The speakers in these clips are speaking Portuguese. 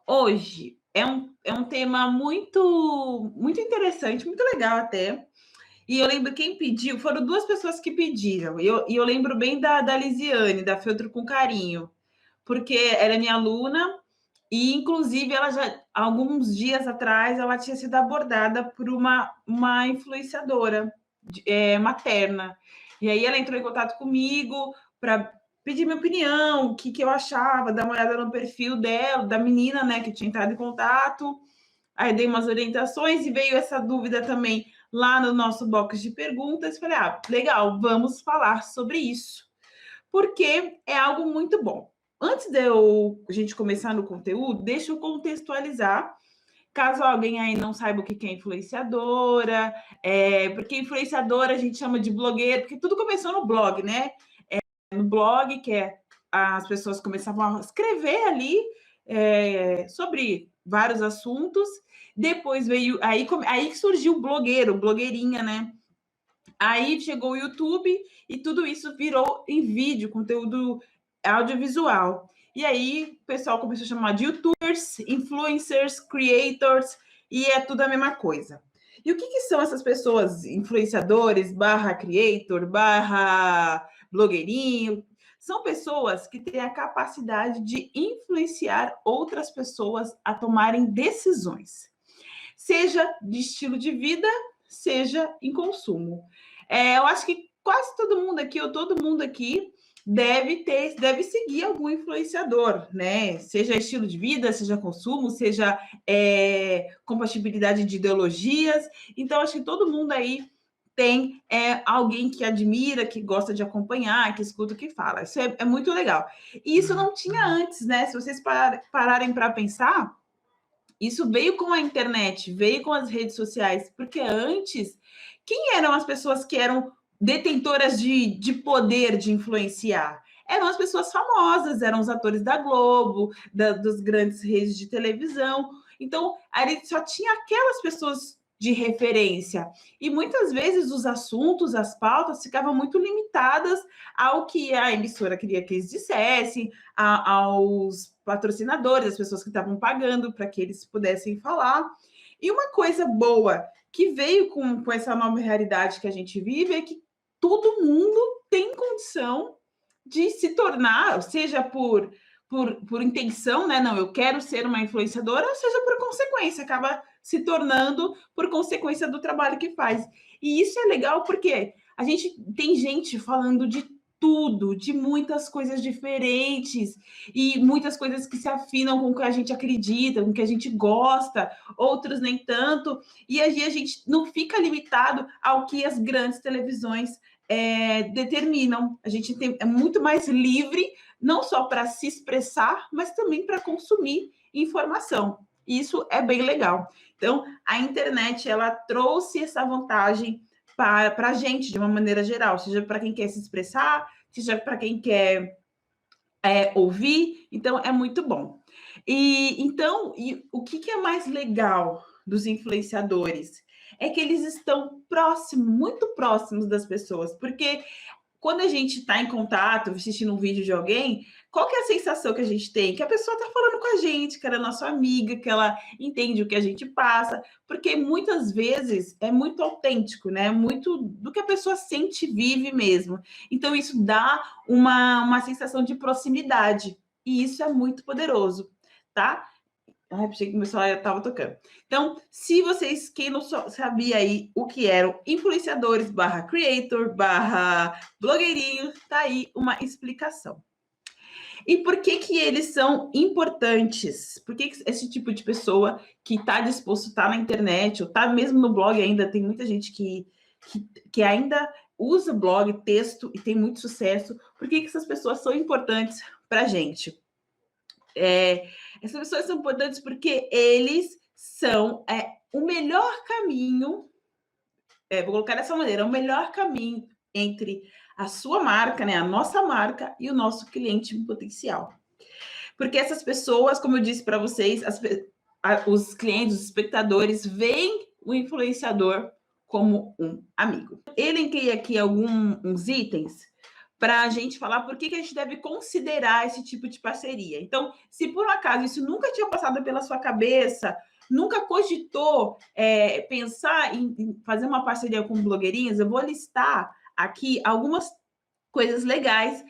Hoje é um tema muito interessante, muito legal até. E eu lembro quem pediu, foram duas pessoas que pediram. E eu lembro bem da Lisiane, da Feltro com Carinho, porque ela é minha aluna e, inclusive, ela já, alguns dias atrás, ela tinha sido abordada por uma influenciadora materna. E aí ela entrou em contato comigo para pedir minha opinião, o que eu achava, dar uma olhada no perfil dela, da menina, né, que tinha entrado em contato. Aí dei umas orientações e veio essa dúvida também lá no nosso box de perguntas. Falei, legal, vamos falar sobre isso, porque é algo muito bom. Antes de a gente começar no conteúdo, deixa eu contextualizar, caso alguém aí não saiba o que é influenciadora, porque influenciadora a gente chama de blogueiro, porque tudo começou no blog, né? No blog, as pessoas começavam a escrever ali sobre vários assuntos. Depois veio, aí surgiu o blogueiro, blogueirinha, né? Aí chegou o YouTube e tudo isso virou em vídeo, conteúdo audiovisual. E aí o pessoal começou a chamar de YouTubers, influencers, creators, e é tudo a mesma coisa. E o que são essas pessoas, influenciadores, barra creator, barra blogueirinho? São pessoas que têm a capacidade de influenciar outras pessoas a tomarem decisões, seja de estilo de vida, seja em consumo. Eu acho que quase todo mundo aqui, ou todo mundo aqui, deve seguir algum influenciador, né? Seja estilo de vida, seja consumo, seja compatibilidade de ideologias. Então, acho que todo mundo aí tem alguém que admira, que gosta de acompanhar, que escuta o que fala. Isso é muito legal. E isso não tinha antes, né? Se vocês pararem para pensar, isso veio com a internet, veio com as redes sociais, porque antes, quem eram as pessoas que eram detentoras de poder de influenciar? Eram as pessoas famosas, eram os atores da Globo, das grandes redes de televisão. Então, ali só tinha aquelas pessoas de referência. E muitas vezes os assuntos, as pautas ficavam muito limitadas ao que a emissora queria que eles dissessem, aos patrocinadores, as pessoas que estavam pagando para que eles pudessem falar. E uma coisa boa que veio com essa nova realidade que a gente vive é que todo mundo tem condição de se tornar, seja por intenção, né? Não, eu quero ser uma influenciadora, seja por consequência, acaba se tornando por consequência do trabalho que faz. E isso é legal porque a gente tem gente falando de tudo, de muitas coisas diferentes e muitas coisas que se afinam com o que a gente acredita, com o que a gente gosta, outros nem tanto. E aí a gente não fica limitado ao que as grandes televisões determinam. A gente é muito mais livre, não só para se expressar, mas também para consumir informação. Isso é bem legal. Então, a internet ela trouxe essa vantagem para a gente, de uma maneira geral, seja para quem quer se expressar, seja para quem quer ouvir. Então, é muito bom. E o que é mais legal dos influenciadores? É que eles estão próximos, muito próximos das pessoas, porque quando a gente está em contato, assistindo um vídeo de alguém, qual que é a sensação que a gente tem? Que a pessoa está falando com a gente, que ela é nossa amiga, que ela entende o que a gente passa, porque muitas vezes é muito autêntico, né? Muito do que a pessoa sente e vive mesmo. Então, isso dá uma sensação de proximidade, e isso é muito poderoso, tá? Ai, achei que meu celular estava tocando. Então, se vocês, quem não sabia aí o que eram influenciadores barra creator barra blogueirinho, tá aí uma explicação. E por que eles são importantes? Por que esse tipo de pessoa que está disposto a estar na internet, ou está mesmo no blog ainda, tem muita gente que ainda usa blog, texto, e tem muito sucesso. Por que essas pessoas são importantes para a gente? Essas pessoas são importantes porque eles são o melhor caminho, vou colocar dessa maneira, o melhor caminho entre a sua marca, né, a nossa marca e o nosso cliente potencial. Porque essas pessoas, como eu disse para vocês, os clientes, os espectadores, veem o influenciador como um amigo. Elenquei aqui alguns itens para a gente falar por que a gente deve considerar esse tipo de parceria. Então, se por um acaso isso nunca tinha passado pela sua cabeça, nunca cogitou pensar em fazer uma parceria com blogueirinhas, eu vou listar aqui algumas coisas legais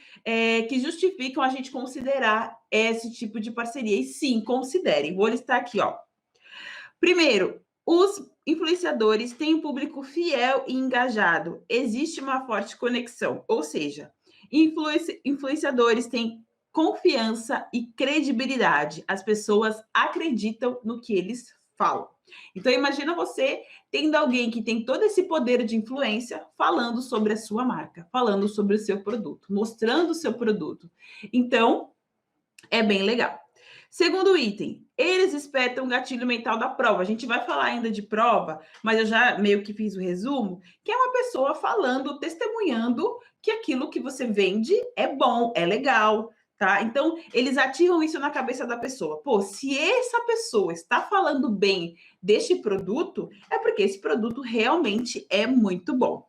que justificam a gente considerar esse tipo de parceria. E sim, considerem. Vou listar aqui, ó. Primeiro, os influenciadores têm um público fiel e engajado. Existe uma forte conexão, ou seja, influenciadores têm confiança e credibilidade. As pessoas acreditam no que eles falam. Então, imagina você tendo alguém que tem todo esse poder de influência falando sobre a sua marca, falando sobre o seu produto, mostrando o seu produto. Então, é bem legal. Segundo item, eles espetam o gatilho mental da prova. A gente vai falar ainda de prova, mas eu já meio que fiz o resumo, que é uma pessoa falando, testemunhando que aquilo que você vende é bom, é legal, tá? Então, eles ativam isso na cabeça da pessoa. Pô, se essa pessoa está falando bem deste produto, é porque esse produto realmente é muito bom.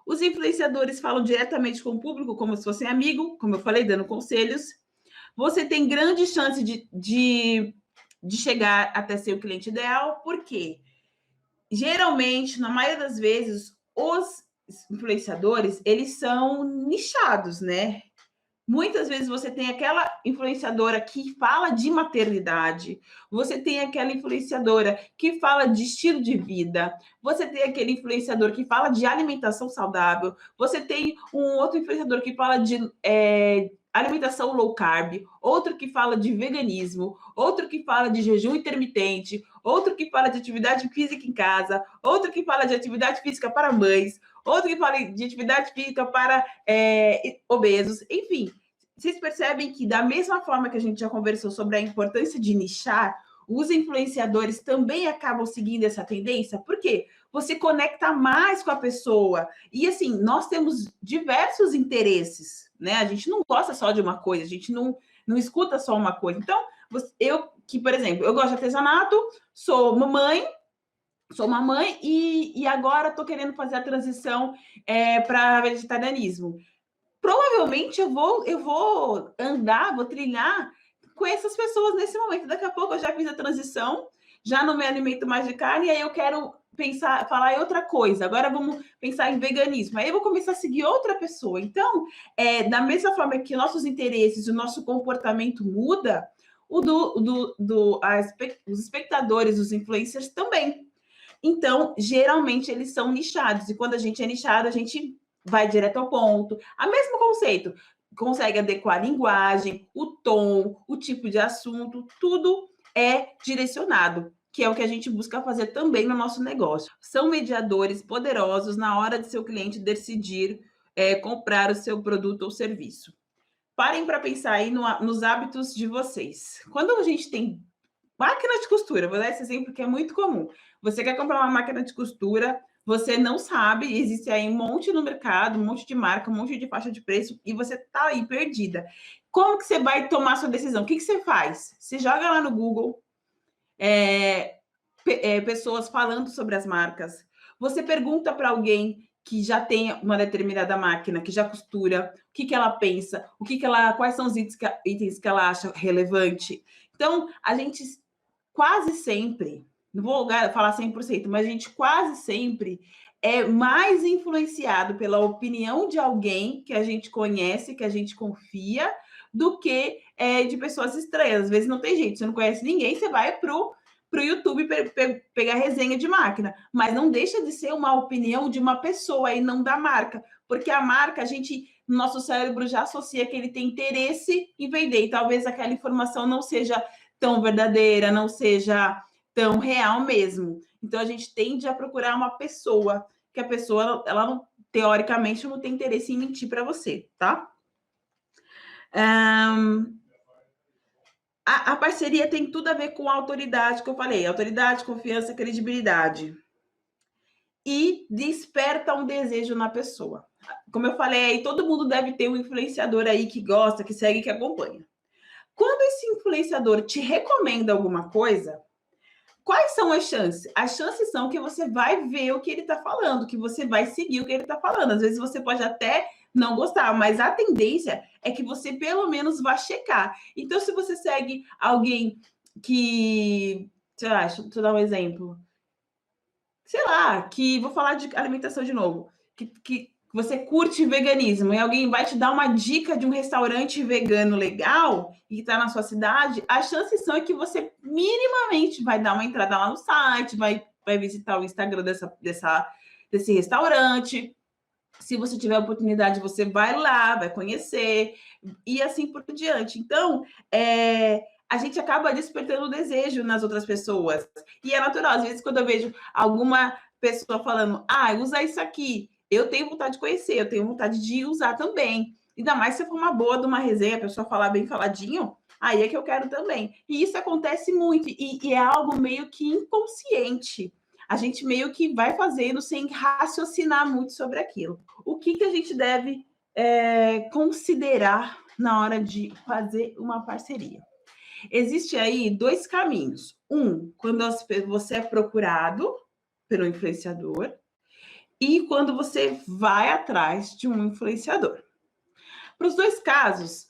Os influenciadores falam diretamente com o público, como se fossem amigo, como eu falei, dando conselhos. Você tem grande chance de chegar até ser o cliente ideal, porque geralmente, na maioria das vezes, os influenciadores, eles são nichados, né? Muitas vezes você tem aquela influenciadora que fala de maternidade, você tem aquela influenciadora que fala de estilo de vida, você tem aquele influenciador que fala de alimentação saudável, você tem um outro influenciador que fala de alimentação low carb, outro que fala de veganismo, outro que fala de jejum intermitente, outro que fala de atividade física em casa, outro que fala de atividade física para mães, outro que fala de atividade física para obesos, enfim. Vocês percebem que, da mesma forma que a gente já conversou sobre a importância de nichar, os influenciadores também acabam seguindo essa tendência? Por quê? Você conecta mais com a pessoa. E, assim, nós temos diversos interesses, né? A gente não gosta só de uma coisa, a gente não escuta só uma coisa. Então, por exemplo, eu gosto de artesanato, sou uma mãe e agora estou querendo fazer a transição para vegetarianismo. Provavelmente eu vou andar, vou trilhar com essas pessoas nesse momento. Daqui a pouco eu já fiz a transição, já não me alimento mais de carne, e aí eu quero falar em outra coisa. Agora vamos pensar em veganismo. Aí eu vou começar a seguir outra pessoa. Então, da mesma forma que nossos interesses, o nosso comportamento muda, os espectadores, os influencers também. Então, geralmente, eles são nichados. E quando a gente é nichado, a gente vai direto ao ponto. A mesmo conceito. Consegue adequar a linguagem, o tom, o tipo de assunto, tudo é direcionado, que é o que a gente busca fazer também no nosso negócio. São mediadores poderosos na hora de seu cliente decidir comprar o seu produto ou serviço. Parem para pensar aí nos hábitos de vocês. Quando a gente tem máquina de costura, vou dar esse exemplo que é muito comum. Você quer comprar uma máquina de costura, você não sabe, existe aí um monte no mercado, um monte de marca, um monte de faixa de preço, e você tá aí perdida. Como que você vai tomar sua decisão? O que você faz? Você joga lá no Google pessoas falando sobre as marcas. Você pergunta para alguém que já tem uma determinada máquina, que já costura, o que ela pensa, quais são os itens que ela acha relevante. Então, a gente quase sempre, não vou falar 100%, mas a gente quase sempre é mais influenciado pela opinião de alguém que a gente conhece, que a gente confia, do que de pessoas estranhas. Às vezes não tem jeito, você não conhece ninguém, você vai pro YouTube pegar resenha de máquina, mas não deixa de ser uma opinião de uma pessoa e não da marca, porque a marca, no nosso cérebro já associa que ele tem interesse em vender, e talvez aquela informação não seja tão verdadeira, não seja tão real mesmo. Então, a gente tende a procurar uma pessoa, que a pessoa, ela não, teoricamente, não tem interesse em mentir para você, tá? A parceria tem tudo a ver com a autoridade que eu falei. Autoridade, confiança, credibilidade. E desperta um desejo na pessoa. Como eu falei aí, todo mundo deve ter um influenciador aí que gosta, que segue, que acompanha. Quando esse influenciador te recomenda alguma coisa, quais são as chances? As chances são que você vai ver o que ele está falando, que você vai seguir o que ele está falando. Às vezes você pode até não gostar, mas a tendência é que você pelo menos vá checar. Então, se você segue alguém que, sei lá, deixa eu dar um exemplo, sei lá, que vou falar de alimentação de novo, que você curte veganismo e alguém vai te dar uma dica de um restaurante vegano legal e está na sua cidade, as chances são que você minimamente vai dar uma entrada lá no site, vai visitar o Instagram desse restaurante. Se você tiver oportunidade, você vai lá, vai conhecer, e assim por diante. Então, a gente acaba despertando o desejo nas outras pessoas. E é natural, às vezes, quando eu vejo alguma pessoa falando, usa isso aqui, eu tenho vontade de conhecer, eu tenho vontade de usar também. Ainda mais se for uma boa de uma resenha, a pessoa falar bem faladinho, aí é que eu quero também. E isso acontece muito, e é algo meio que inconsciente. A gente meio que vai fazendo sem raciocinar muito sobre aquilo. O que a gente deve considerar na hora de fazer uma parceria? Existe aí dois caminhos. Um, quando você é procurado pelo influenciador, e quando você vai atrás de um influenciador. Para os dois casos,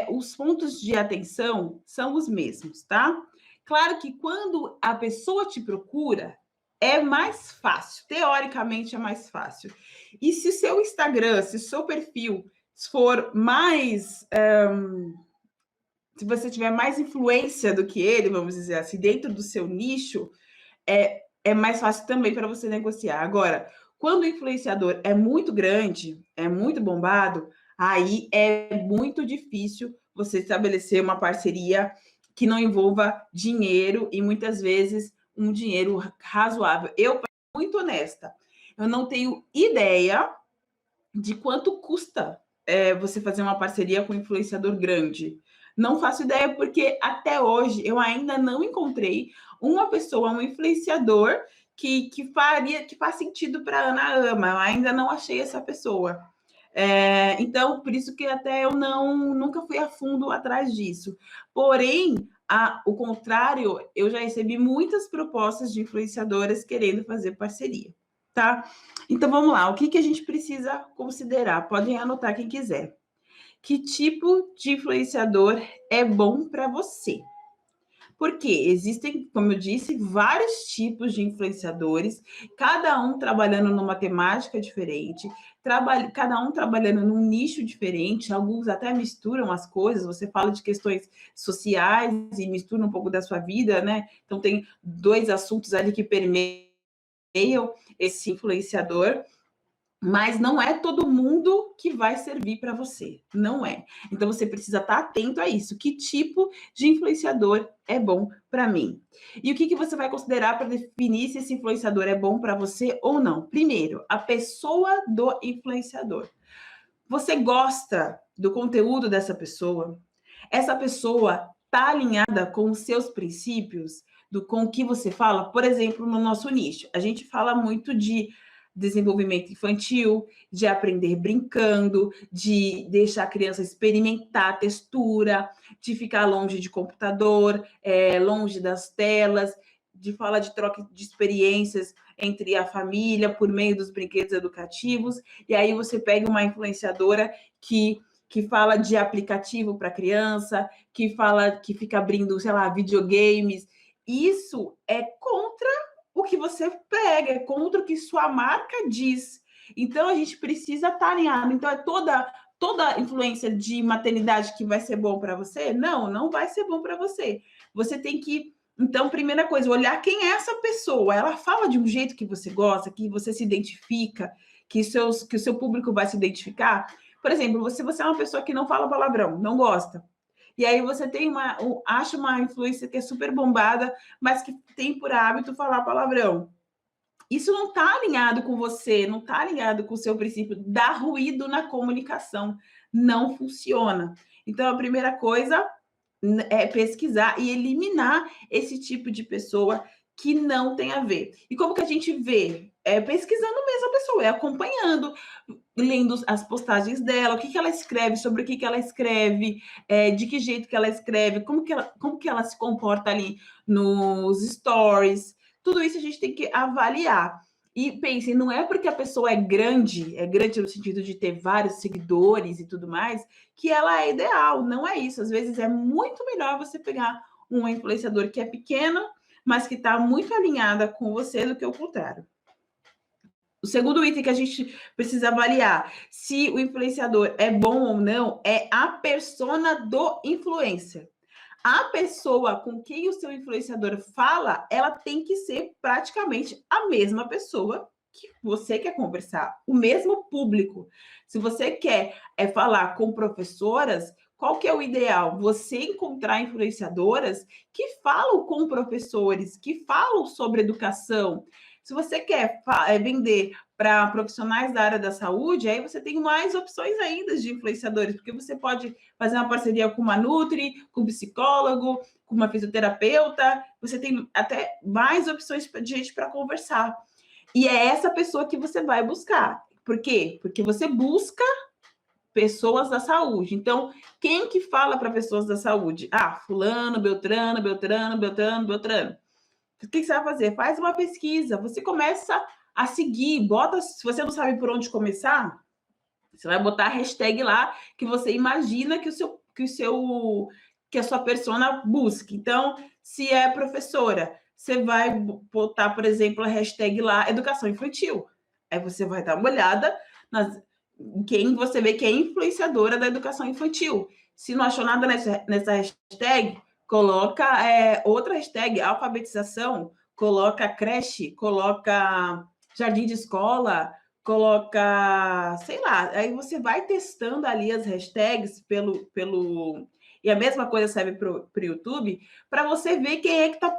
os pontos de atenção são os mesmos, tá? Claro que quando a pessoa te procura, é mais fácil, teoricamente é mais fácil. E se o seu Instagram, se o seu perfil for mais. Se você tiver mais influência do que ele, vamos dizer assim, dentro do seu nicho, é mais fácil também para você negociar. Agora, quando o influenciador é muito grande, é muito bombado, aí é muito difícil você estabelecer uma parceria que não envolva dinheiro e muitas vezes um dinheiro razoável. Eu, para ser muito honesta, eu não tenho ideia de quanto custa você fazer uma parceria com um influenciador grande. Não faço ideia, porque até hoje eu ainda não encontrei uma pessoa, um influenciador que faz sentido para a Ana Ama. Eu ainda não achei essa pessoa. Então, por isso que até eu nunca fui a fundo atrás disso. Porém, o contrário, eu já recebi muitas propostas de influenciadoras querendo fazer parceria, tá? Então, vamos lá. O que a gente precisa considerar? Podem anotar quem quiser. Que tipo de influenciador é bom para você? Porque existem, como eu disse, vários tipos de influenciadores, cada um trabalhando numa temática diferente, cada um trabalhando num nicho diferente, alguns até misturam as coisas, você fala de questões sociais e mistura um pouco da sua vida, né? Então, tem dois assuntos ali que permeiam esse influenciador. Mas não é todo mundo que vai servir para você, não é. Então você precisa estar atento a isso. Que tipo de influenciador é bom para mim? E o que você vai considerar para definir se esse influenciador é bom para você ou não? Primeiro, a pessoa do influenciador. Você gosta do conteúdo dessa pessoa? Essa pessoa está alinhada com os seus princípios, com o que você fala? Por exemplo, no nosso nicho, a gente fala muito de desenvolvimento infantil, de aprender brincando, de deixar a criança experimentar a textura, de ficar longe de computador, longe das telas, de falar de troca de experiências entre a família por meio dos brinquedos educativos. E aí você pega uma influenciadora que fala de aplicativo para criança, que fica abrindo, sei lá, videogames. Isso é contra o que você pega, é contra o que sua marca diz. Então, a gente precisa estar alinhado. Então, é toda influência de maternidade que vai ser bom para você? Não vai ser bom para você. Você tem que... Então, primeira coisa, olhar quem é essa pessoa. Ela fala de um jeito que você gosta, que você se identifica, que o seu público vai se identificar. Por exemplo, você é uma pessoa que não fala palavrão, não gosta. E aí você acha uma influência que é super bombada, mas que tem por hábito falar palavrão. Isso não está alinhado com você, não está alinhado com o seu princípio. Dá ruído na comunicação. Não funciona. Então, a primeira coisa é pesquisar e eliminar esse tipo de pessoa que não tem a ver. E como que a gente vê? É pesquisando mesmo a pessoa, é acompanhando, lendo as postagens dela, o que, que ela escreve, sobre o que, que ela escreve, de que jeito que ela escreve, como que ela se comporta ali nos stories. Tudo isso a gente tem que avaliar. E pensem, não é porque a pessoa é grande no sentido de ter vários seguidores e tudo mais, que ela é ideal. Não é isso. Às vezes é muito melhor você pegar um influenciador que é pequeno, mas que está muito alinhada com você do que o contrário. O segundo item que a gente precisa avaliar se o influenciador é bom ou não é a persona do influencer. A pessoa com quem o seu influenciador fala, ela tem que ser praticamente a mesma pessoa que você quer conversar, o mesmo público. Se você quer falar com professoras, qual que é o ideal? Você encontrar influenciadoras que falam com professores, que falam sobre educação. Se você quer vender para profissionais da área da saúde, aí você tem mais opções ainda de influenciadores, porque você pode fazer uma parceria com uma nutri, com um psicólogo, com uma fisioterapeuta, você tem até mais opções de gente para conversar. E é essa pessoa que você vai buscar. Por quê? Porque você busca pessoas da saúde. Então, quem que fala para pessoas da saúde? Ah, fulano, Beltrano, Beltrano, Beltrano, Beltrano. O que você vai fazer? Faz uma pesquisa, você começa a seguir, bota, se você não sabe por onde começar, você vai botar a hashtag lá que você imagina que a sua persona busque. Então, se é professora, você vai botar, por exemplo, a hashtag lá educação infantil. Aí você vai dar uma olhada em quem você vê que é influenciadora da educação infantil. Se não achou nada nessa hashtag, coloca outra hashtag, alfabetização, coloca creche, coloca jardim de escola, coloca, sei lá, aí você vai testando ali as hashtags e a mesma coisa serve para o YouTube, para você ver quem que tá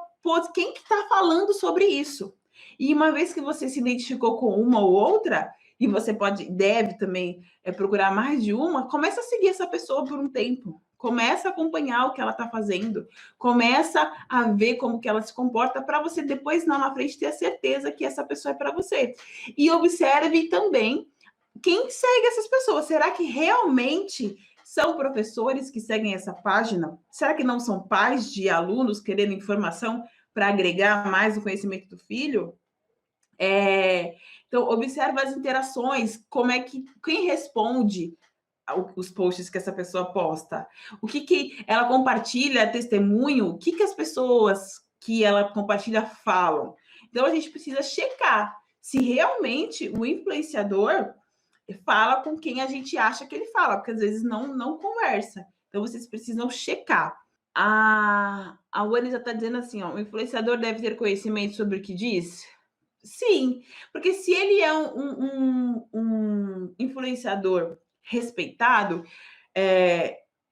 falando sobre isso. E uma vez que você se identificou com uma ou outra, e você deve também procurar mais de uma, começa a seguir essa pessoa por um tempo. Começa a acompanhar o que ela está fazendo. Começa a ver como que ela se comporta para você depois, lá na frente, ter a certeza que essa pessoa é para você. E observe também quem segue essas pessoas. Será que realmente são professores que seguem essa página? Será que não são pais de alunos querendo informação para agregar mais o conhecimento do filho? Então, observa as interações, quem responde os posts que essa pessoa posta, o que ela compartilha, testemunho, o que as pessoas que ela compartilha falam. Então, a gente precisa checar se realmente o influenciador fala com quem a gente acha que ele fala, porque às vezes não conversa. Então, vocês precisam checar. A Wani já está dizendo assim, ó, o influenciador deve ter conhecimento sobre o que diz? Sim, porque se ele é um influenciador respeitado,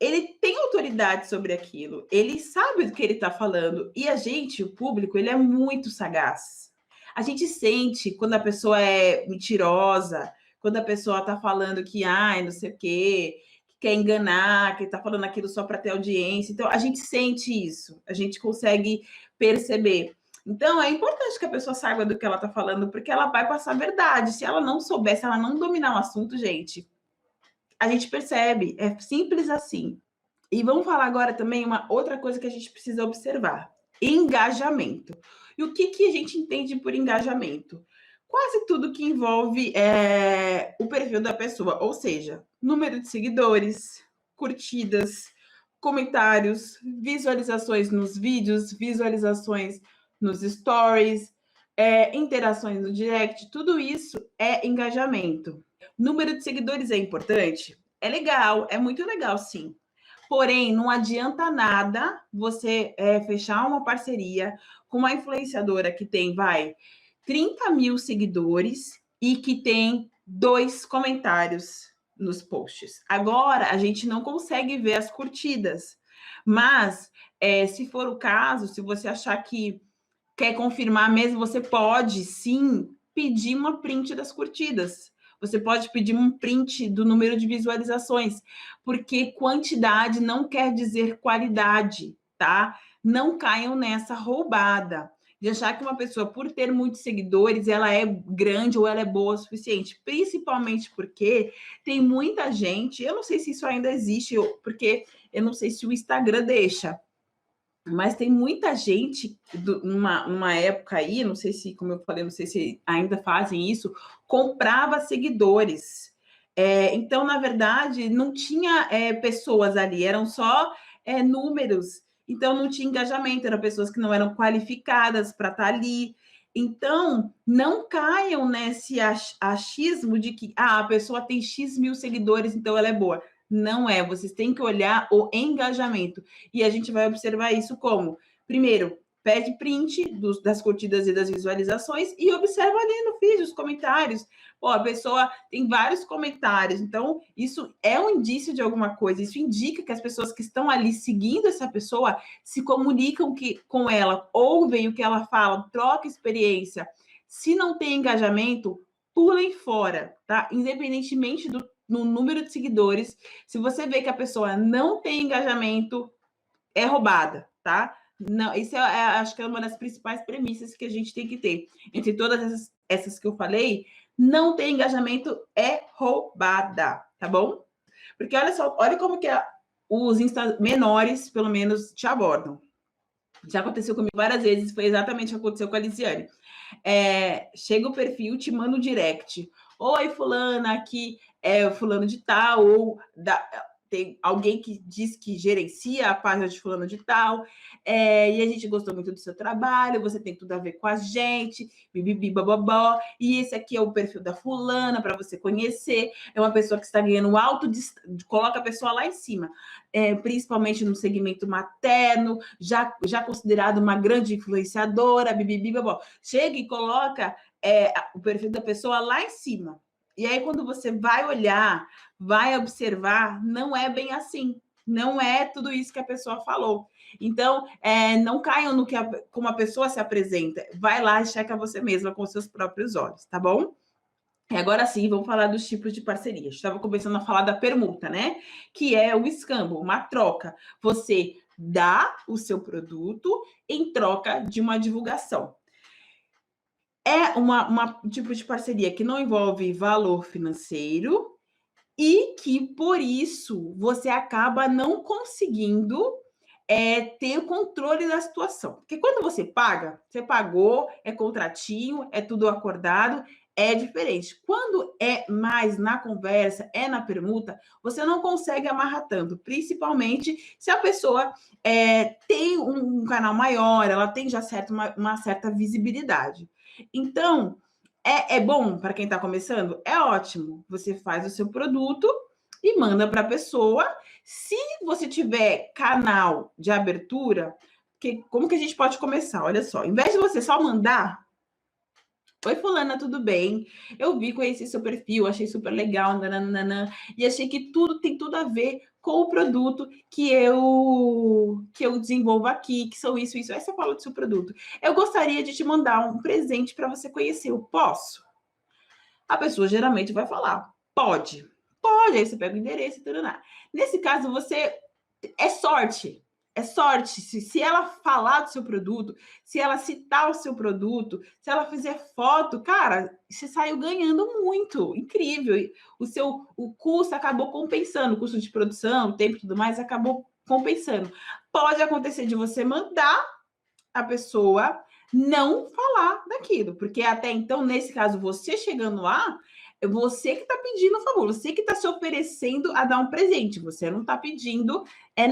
ele tem autoridade sobre aquilo, ele sabe do que ele está falando. E a gente, o público, ele é muito sagaz. A gente sente quando a pessoa é mentirosa, quando a pessoa está falando que, não sei o quê, que quer enganar, que está falando aquilo só para ter audiência. Então, a gente sente isso, a gente consegue perceber. Então, é importante que a pessoa saiba do que ela está falando, porque ela vai passar a verdade. Se ela não souber, se ela não dominar o assunto, gente, a gente percebe. É simples assim. E vamos falar agora também uma outra coisa que a gente precisa observar: engajamento. E o que a gente entende por engajamento? Quase tudo que envolve o perfil da pessoa, ou seja, número de seguidores, curtidas, comentários, visualizações nos vídeos, visualizações nos stories, interações no direct, tudo isso é engajamento. Número de seguidores é importante? É legal, é muito legal, sim. Porém, não adianta nada você fechar uma parceria com uma influenciadora que tem, 30 mil seguidores e que tem 2 comentários nos posts. Agora, a gente não consegue ver as curtidas, mas se for o caso, se você achar que quer confirmar mesmo, você pode, sim, pedir uma print das curtidas. Você pode pedir um print do número de visualizações, porque quantidade não quer dizer qualidade, tá? Não caiam nessa roubada. de achar que uma pessoa, por ter muitos seguidores, ela é grande ou ela é boa o suficiente. Principalmente porque tem muita gente, eu não sei se isso ainda existe, porque eu não sei se o Instagram deixa, mas tem muita gente, numa época aí, não sei se, como eu falei, não sei se ainda fazem isso, comprava seguidores. Então, na verdade, não tinha pessoas ali, eram só números. Então, não tinha engajamento, eram pessoas que não eram qualificadas para estar ali. Então, não caiam nesse achismo de que a pessoa tem X mil seguidores, então ela é boa. Não é, vocês têm que olhar o engajamento. E a gente vai observar isso como? Primeiro, pede print das curtidas e das visualizações e observa ali no feed os comentários. Pô, a pessoa tem vários comentários, então isso é um indício de alguma coisa. Isso indica que as pessoas que estão ali seguindo essa pessoa se comunicam com ela, ouvem o que ela fala, troca experiência. Se não tem engajamento, pulem fora, tá? Independentemente no número de seguidores, se você vê que a pessoa não tem engajamento, é roubada, tá? Não, isso acho que é uma das principais premissas que a gente tem que ter. Entre todas essas que eu falei, não tem engajamento, é roubada, tá bom? Porque olha só, olha como que os Insta menores, pelo menos, te abordam. Já aconteceu comigo várias vezes, foi exatamente o que aconteceu com a Lisiane. Chega o perfil, te manda um direct. Oi, fulana, aqui é fulano de tal, ou tem alguém que diz que gerencia a página de fulano de tal, e a gente gostou muito do seu trabalho, você tem tudo a ver com a gente, bibibi, bababó, e esse aqui é o perfil da fulana, para você conhecer, é uma pessoa que está ganhando alto, coloca a pessoa lá em cima, principalmente no segmento materno, já considerada uma grande influenciadora, bibibi, babó. Chega e coloca o perfil da pessoa lá em cima. E aí, quando você vai olhar, vai observar, não é bem assim. Não é tudo isso que a pessoa falou. Então, não caiam no que como a pessoa se apresenta. Vai lá e checa você mesma com seus próprios olhos, tá bom? E agora sim, vamos falar dos tipos de parceria. Estava começando a falar da permuta, né? Que é o escambo, uma troca. Você dá o seu produto em troca de uma divulgação. É uma tipo de parceria que não envolve valor financeiro e que, por isso, você acaba não conseguindo ter o controle da situação. Porque quando você paga, você pagou, é contratinho, é tudo acordado, é diferente. Quando é mais na conversa, é na permuta, você não consegue amarrar tanto, principalmente se a pessoa tem um canal maior, ela tem já uma certa visibilidade. Então, é bom para quem está começando? É ótimo. Você faz o seu produto e manda para a pessoa. Se você tiver canal de abertura, como que a gente pode começar? Olha só, em vez de você só mandar, oi, fulana, tudo bem? Eu conheci seu perfil, achei super legal, nananana, e achei que tem tudo a ver com o produto que eu desenvolvo aqui, que são isso. Aí você fala do seu produto. Eu gostaria de te mandar um presente para você conhecer. Eu posso? A pessoa geralmente vai falar, pode. Pode, aí você pega o endereço e tudo. Nesse caso, é sorte. É sorte. Se ela falar do seu produto, se ela citar o seu produto, se ela fizer foto, cara, você saiu ganhando muito. Incrível. O custo acabou compensando, o custo de produção, o tempo e tudo mais acabou compensando. Pode acontecer de você mandar a pessoa não falar daquilo, porque até então, nesse caso, você chegando lá, é você que está pedindo um favor, você que está se oferecendo a dar um presente, você não está pedindo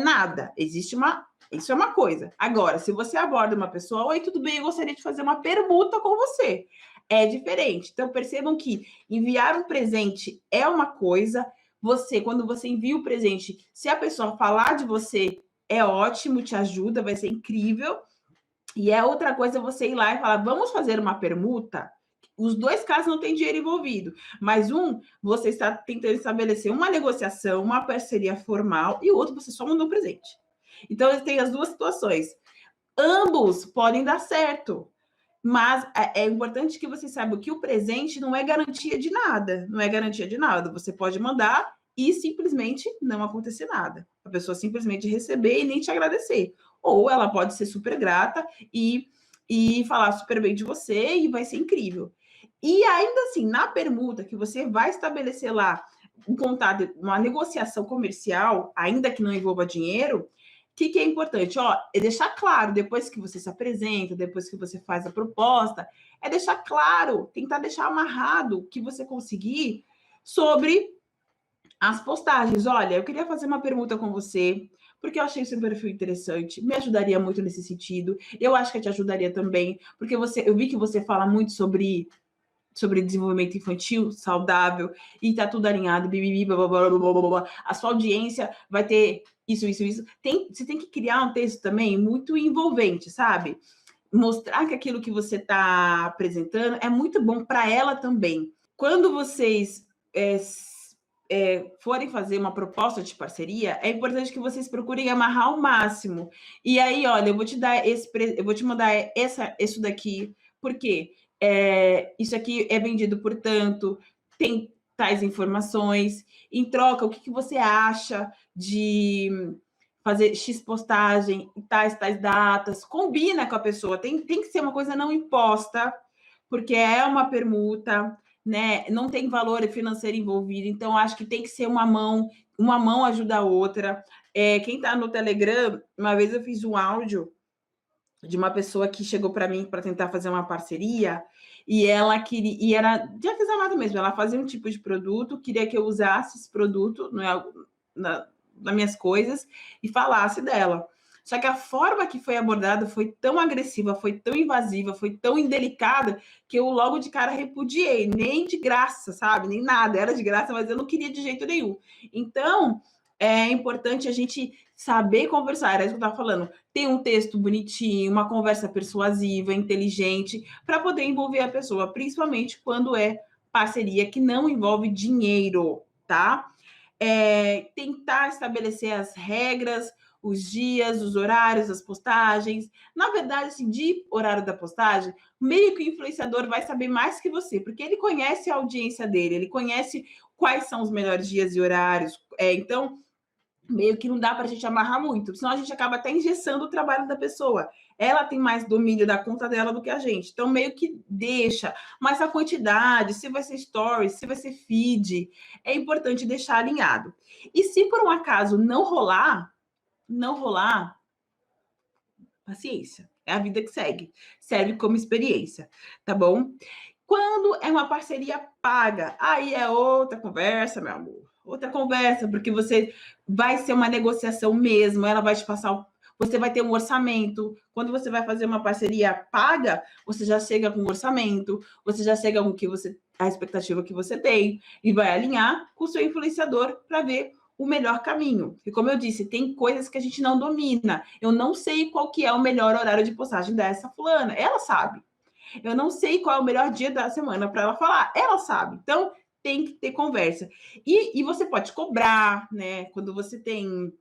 nada. Isso é uma coisa. Agora, se você aborda uma pessoa, oi, tudo bem, eu gostaria de fazer uma permuta com você. É diferente. Então, percebam que enviar um presente é uma coisa. Quando você envia o presente, se a pessoa falar de você, é ótimo, te ajuda, vai ser incrível. E é outra coisa você ir lá e falar, vamos fazer uma permuta? Os dois casos não tem dinheiro envolvido, mas você está tentando estabelecer uma negociação, uma parceria formal, e o outro você só mandou um presente. Então, tem as duas situações. Ambos podem dar certo, mas é importante que você saiba que o presente não é garantia de nada. Não é garantia de nada. Você pode mandar e simplesmente não acontecer nada. A pessoa simplesmente receber e nem te agradecer. Ou ela pode ser super grata e e falar super bem de você e vai ser incrível. E ainda assim, na permuta que você vai estabelecer lá um contato, uma negociação comercial, ainda que não envolva dinheiro, o que é importante? Ó, é deixar claro, depois que você se apresenta, depois que você faz a proposta, é deixar claro, tentar deixar amarrado o que você conseguir sobre as postagens. Olha, eu queria fazer uma pergunta com você, porque eu achei seu perfil interessante, me ajudaria muito nesse sentido. Eu acho que te ajudaria também, porque eu vi que você fala muito sobre desenvolvimento infantil saudável e tá tudo alinhado, bibibi, blá, blá, blá, blá, blá, blá. A sua audiência vai ter isso. Você tem que criar um texto também muito envolvente, sabe? Mostrar que aquilo que você está apresentando é muito bom para ela também. Quando vocês forem fazer uma proposta de parceria, é importante que vocês procurem amarrar ao máximo. E aí, olha, eu vou te dar eu vou te mandar isso daqui, porque isso aqui é vendido por tanto, tem tais informações. Em troca, o que você acha de fazer X postagem e tais datas? Combina com a pessoa, tem que ser uma coisa não imposta, porque é uma permuta, né? Não tem valor financeiro envolvido, então acho que tem que ser uma mão ajuda a outra. Quem está no Telegram, uma vez eu fiz um áudio de uma pessoa que chegou para mim para tentar fazer uma parceria e ela queria, e era de artesanato mesmo, ela fazia um tipo de produto, queria que eu usasse esse produto nas minhas coisas e falasse dela. Só que a forma que foi abordada foi tão agressiva, foi tão invasiva, foi tão indelicada, que eu logo de cara repudiei, nem de graça, sabe? Nem nada, era de graça, mas eu não queria de jeito nenhum. Então, é importante a gente saber conversar, era isso que eu estava falando. Ter um texto bonitinho, uma conversa persuasiva, inteligente, para poder envolver a pessoa, principalmente quando é parceria que não envolve dinheiro, tá? Tentar estabelecer as regras, os dias, os horários das postagens. Na verdade, assim, de horário da postagem, meio que o influenciador vai saber mais que você, porque ele conhece a audiência dele, ele conhece quais são os melhores dias e horários. Então, meio que não dá para a gente amarrar muito, senão a gente acaba até engessando o trabalho da pessoa. Ela tem mais domínio da conta dela do que a gente, então meio que deixa. Mas a quantidade, se vai ser stories, se vai ser feed, é importante deixar alinhado. E se por um acaso não rolar, paciência. É a vida que segue. Serve como experiência, tá bom? Quando é uma parceria paga, aí é outra conversa, meu amor. Outra conversa, porque você vai ser uma negociação mesmo, ela vai te passar. Você vai ter um orçamento. Quando você vai fazer uma parceria paga, você já chega com um orçamento, você já chega com a expectativa que você tem e vai alinhar com o seu influenciador para ver o melhor caminho. E como eu disse, tem coisas que a gente não domina. Eu não sei qual que é o melhor horário de postagem dessa fulana. Ela sabe. Eu não sei qual é o melhor dia da semana para ela falar. Ela sabe. Então, tem que ter conversa. E você pode cobrar, né? Quando você tem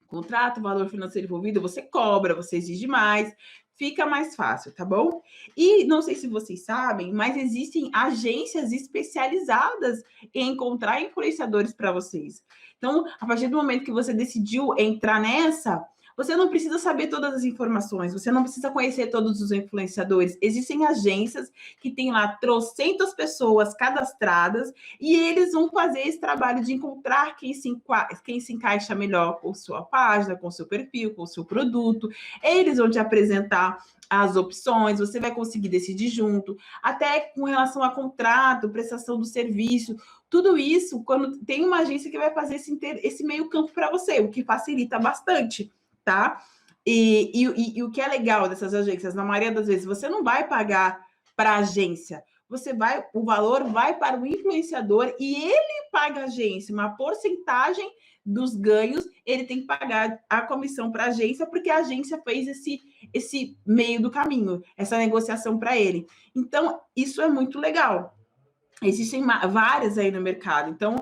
contrato, valor financeiro envolvido, você cobra, você exige mais, fica mais fácil, tá bom? E não sei se vocês sabem, mas existem agências especializadas em encontrar influenciadores para vocês. Então, a partir do momento que você decidiu entrar nessa, você não precisa saber todas as informações, você não precisa conhecer todos os influenciadores. Existem agências que têm lá trocentas pessoas cadastradas e eles vão fazer esse trabalho de encontrar quem se encaixa melhor com sua página, com seu perfil, com o seu produto. Eles vão te apresentar as opções, você vai conseguir decidir junto, até com relação a contrato, prestação do serviço, tudo isso, quando tem uma agência que vai fazer esse meio campo para você, o que facilita bastante, tá? E o que é legal dessas agências, na maioria das vezes, você não vai pagar para a agência, o valor vai para o influenciador e ele paga a agência, uma porcentagem dos ganhos, ele tem que pagar a comissão para a agência, porque a agência fez esse meio do caminho, essa negociação para ele. Então, isso é muito legal. Existem várias aí no mercado, então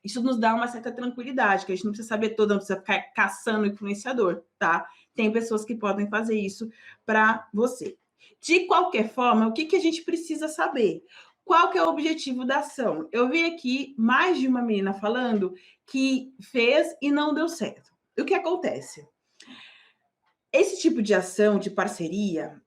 isso nos dá uma certa tranquilidade, que a gente não precisa saber toda, não precisa ficar caçando influenciador, tá? Tem pessoas que podem fazer isso para você. De qualquer forma, o que a gente precisa saber? Qual que é o objetivo da ação? Eu vi aqui mais de uma menina falando que fez e não deu certo. O que acontece? Esse tipo de ação, de parceria,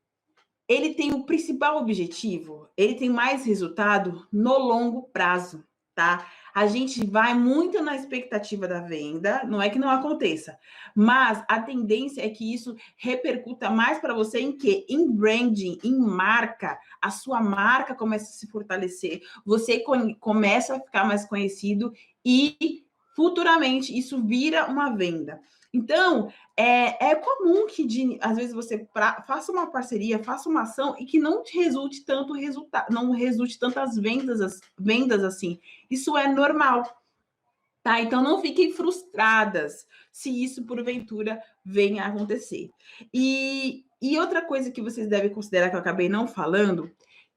ele tem o principal objetivo, ele tem mais resultado no longo prazo, tá? A gente vai muito na expectativa da venda, não é que não aconteça, mas a tendência é que isso repercuta mais para você em quê? Em branding, em marca. A sua marca começa a se fortalecer, você começa a ficar mais conhecido e futuramente isso vira uma venda. Então, é comum que, às vezes, você faça uma parceria, faça uma ação e que não te resulte tanto resultado, não resulte tantas vendas assim. Isso é normal, tá? Então, não fiquem frustradas se isso, porventura, venha a acontecer. E outra coisa que vocês devem considerar, que eu acabei não falando,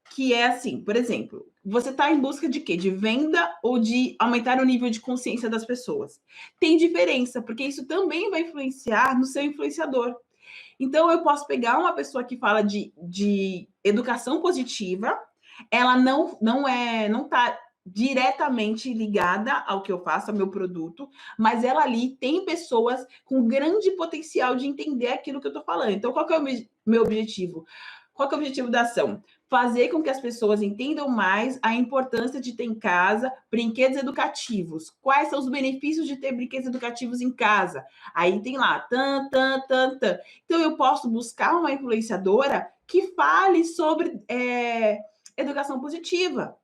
que é assim, por exemplo, você está em busca de quê? De venda ou de aumentar o nível de consciência das pessoas? Tem diferença, porque isso também vai influenciar no seu influenciador. Então, eu posso pegar uma pessoa que fala de educação positiva, ela não está diretamente ligada ao que eu faço, ao meu produto, mas ela ali tem pessoas com grande potencial de entender aquilo que eu estou falando. Então, qual que é o meu objetivo? Qual que é o objetivo da ação? Fazer com que as pessoas entendam mais a importância de ter em casa brinquedos educativos. Quais são os benefícios de ter brinquedos educativos em casa? Aí tem lá, tan, tan, tan, tan. Então, eu posso buscar uma influenciadora que fale sobre educação positiva.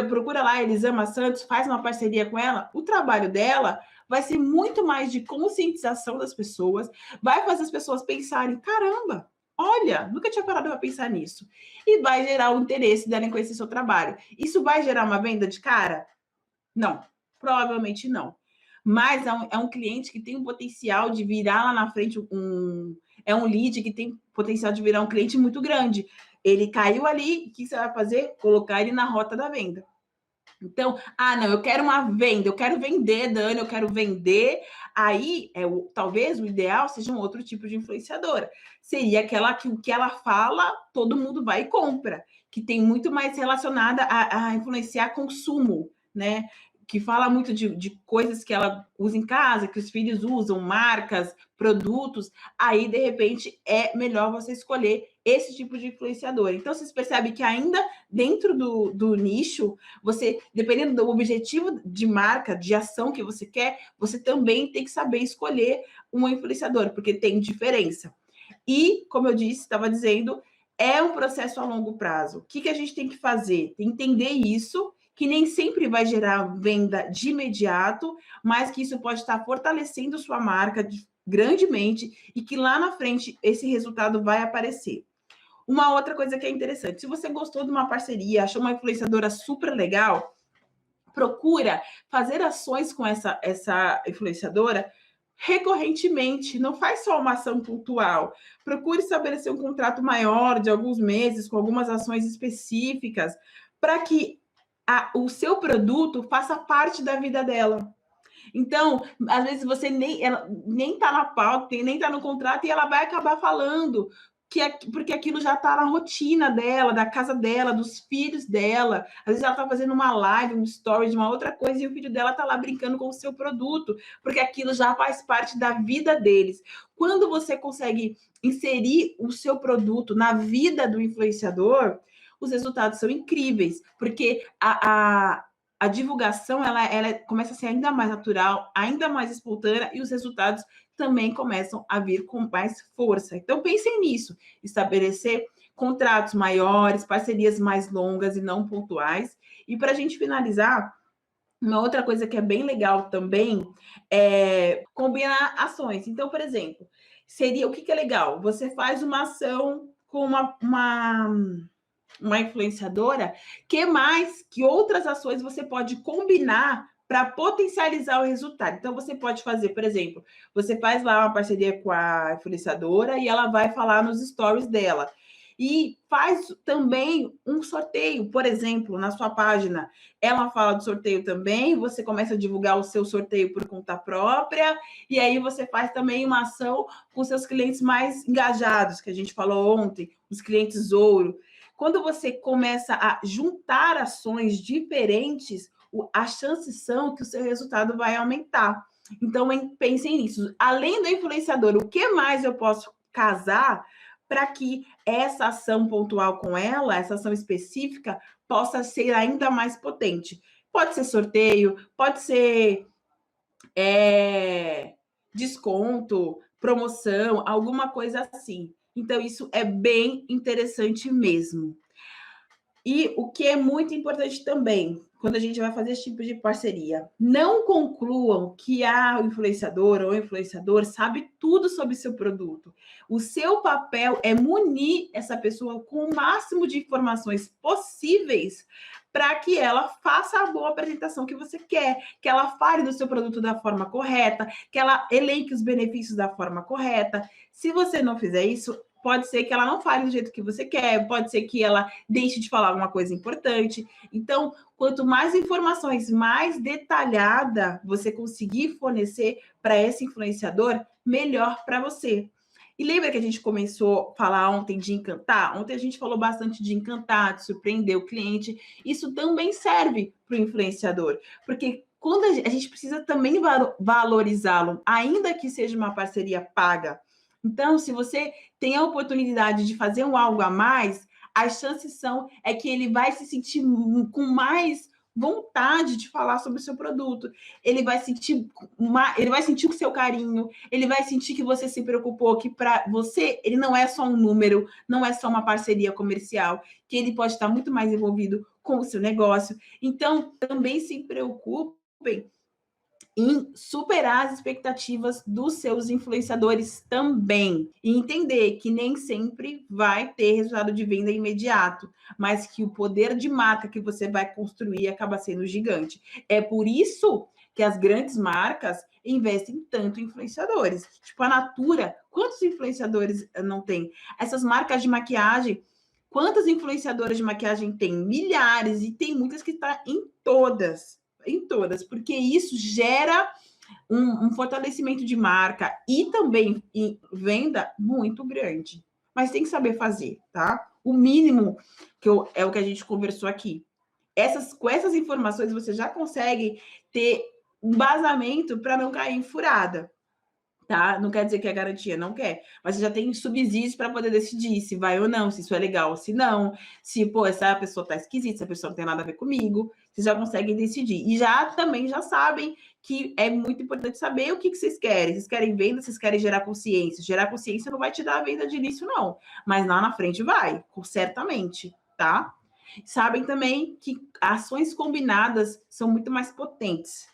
Procura lá, Elisama Santos, faz uma parceria com ela. O trabalho dela vai ser muito mais de conscientização das pessoas, vai fazer as pessoas pensarem, caramba, olha, nunca tinha parado para pensar nisso. E vai gerar o interesse dela em conhecer seu trabalho. Isso vai gerar uma venda de cara? Não, provavelmente não. Mas é um cliente que tem um potencial de virar lá na frente é um lead que tem potencial de virar um cliente muito grande. Ele caiu ali, o que você vai fazer? Colocar ele na rota da venda. Então, não, eu quero uma venda, eu quero vender, Dani, eu quero vender. Aí, talvez o ideal seja um outro tipo de influenciadora. Seria aquela que o que ela fala, todo mundo vai e compra, que tem muito mais relacionada a influenciar consumo, né? Que fala muito de coisas que ela usa em casa, que os filhos usam, marcas, produtos. Aí, de repente, é melhor você escolher esse tipo de influenciador. Então, vocês percebem que ainda dentro do nicho, você, dependendo do objetivo de marca, de ação que você quer, você também tem que saber escolher um influenciador, porque tem diferença. E, como eu disse, estava dizendo, é um processo a longo prazo. O que a gente tem que fazer? Entender isso, que nem sempre vai gerar venda de imediato, mas que isso pode estar fortalecendo sua marca grandemente e que lá na frente esse resultado vai aparecer. Uma outra coisa que é interessante, se você gostou de uma parceria, achou uma influenciadora super legal, procura fazer ações com essa influenciadora recorrentemente, não faz só uma ação pontual. Procure estabelecer um contrato maior de alguns meses, com algumas ações específicas, para que o seu produto faça parte da vida dela. Então, às vezes você nem tá na pauta, nem tá no contrato, e ela vai acabar falando porque aquilo já está na rotina dela, da casa dela, dos filhos dela. Às vezes ela está fazendo uma live, um story de uma outra coisa, e o filho dela está lá brincando com o seu produto, porque aquilo já faz parte da vida deles. Quando você consegue inserir o seu produto na vida do influenciador, os resultados são incríveis, porque a divulgação ela começa a ser ainda mais natural, ainda mais espontânea, e os resultados também começam a vir com mais força. Então, pensem nisso, estabelecer contratos maiores, parcerias mais longas e não pontuais. E para a gente finalizar, uma outra coisa que é bem legal também é combinar ações. Então, por exemplo, seria o que é legal? Você faz uma ação com uma influenciadora, que outras ações você pode combinar para potencializar o resultado. Então, você pode fazer, por exemplo, você faz lá uma parceria com a influenciadora e ela vai falar nos stories dela. E faz também um sorteio, por exemplo, na sua página. Ela fala do sorteio também, você começa a divulgar o seu sorteio por conta própria, e aí você faz também uma ação com seus clientes mais engajados, que a gente falou ontem, os clientes ouro. Quando você começa a juntar ações diferentes, as chances são que o seu resultado vai aumentar. Então, pensem nisso. Além do influenciador, o que mais eu posso casar para que essa ação pontual com ela, essa ação específica, possa ser ainda mais potente. Pode ser sorteio, pode ser desconto, promoção, alguma coisa assim. Então, isso é bem interessante mesmo. E o que é muito importante também, quando a gente vai fazer esse tipo de parceria, não concluam que a influenciadora ou influenciador sabe tudo sobre seu produto. O seu papel é munir essa pessoa com o máximo de informações possíveis para que ela faça a boa apresentação que você quer, que ela fale do seu produto da forma correta, que ela elenque os benefícios da forma correta. Se você não fizer isso, pode ser que ela não fale do jeito que você quer, pode ser que ela deixe de falar alguma coisa importante. Então, quanto mais informações, mais detalhada você conseguir fornecer para esse influenciador, melhor para você. E lembra que a gente começou a falar ontem de encantar? Ontem a gente falou bastante de encantar, de surpreender o cliente. Isso também serve para o influenciador, porque quando a gente precisa também valorizá-lo, ainda que seja uma parceria paga. Então, se você tem a oportunidade de fazer um algo a mais, as chances são que ele vai se sentir com mais vontade de falar sobre o seu produto. Ele vai sentir o seu carinho, ele vai sentir que você se preocupou, que para você ele não é só um número, não é só uma parceria comercial, que ele pode estar muito mais envolvido com o seu negócio. Então, também se preocupem em superar as expectativas dos seus influenciadores também. E entender que nem sempre vai ter resultado de venda imediato, mas que o poder de marca que você vai construir acaba sendo gigante. É por isso que as grandes marcas investem tanto em influenciadores. Tipo, a Natura, quantos influenciadores não tem? Essas marcas de maquiagem, quantas influenciadoras de maquiagem tem? Milhares, e tem muitas que estão em todas, porque isso gera um fortalecimento de marca e também em venda muito grande. Mas tem que saber fazer, tá? O mínimo é o que a gente conversou aqui. Com essas informações você já consegue ter um embasamento para não cair em furada. Tá? Não quer dizer que é garantia, não quer. Mas você já tem subsídios para poder decidir se vai ou não, se isso é legal ou se não. Se, pô, essa pessoa tá esquisita, essa pessoa não tem nada a ver comigo. Vocês já conseguem decidir. E também já sabem que é muito importante saber o que vocês querem. Vocês querem venda, vocês querem gerar consciência. Gerar consciência não vai te dar a venda de início, não. Mas lá na frente vai, certamente, tá? Sabem também que ações combinadas são muito mais potentes.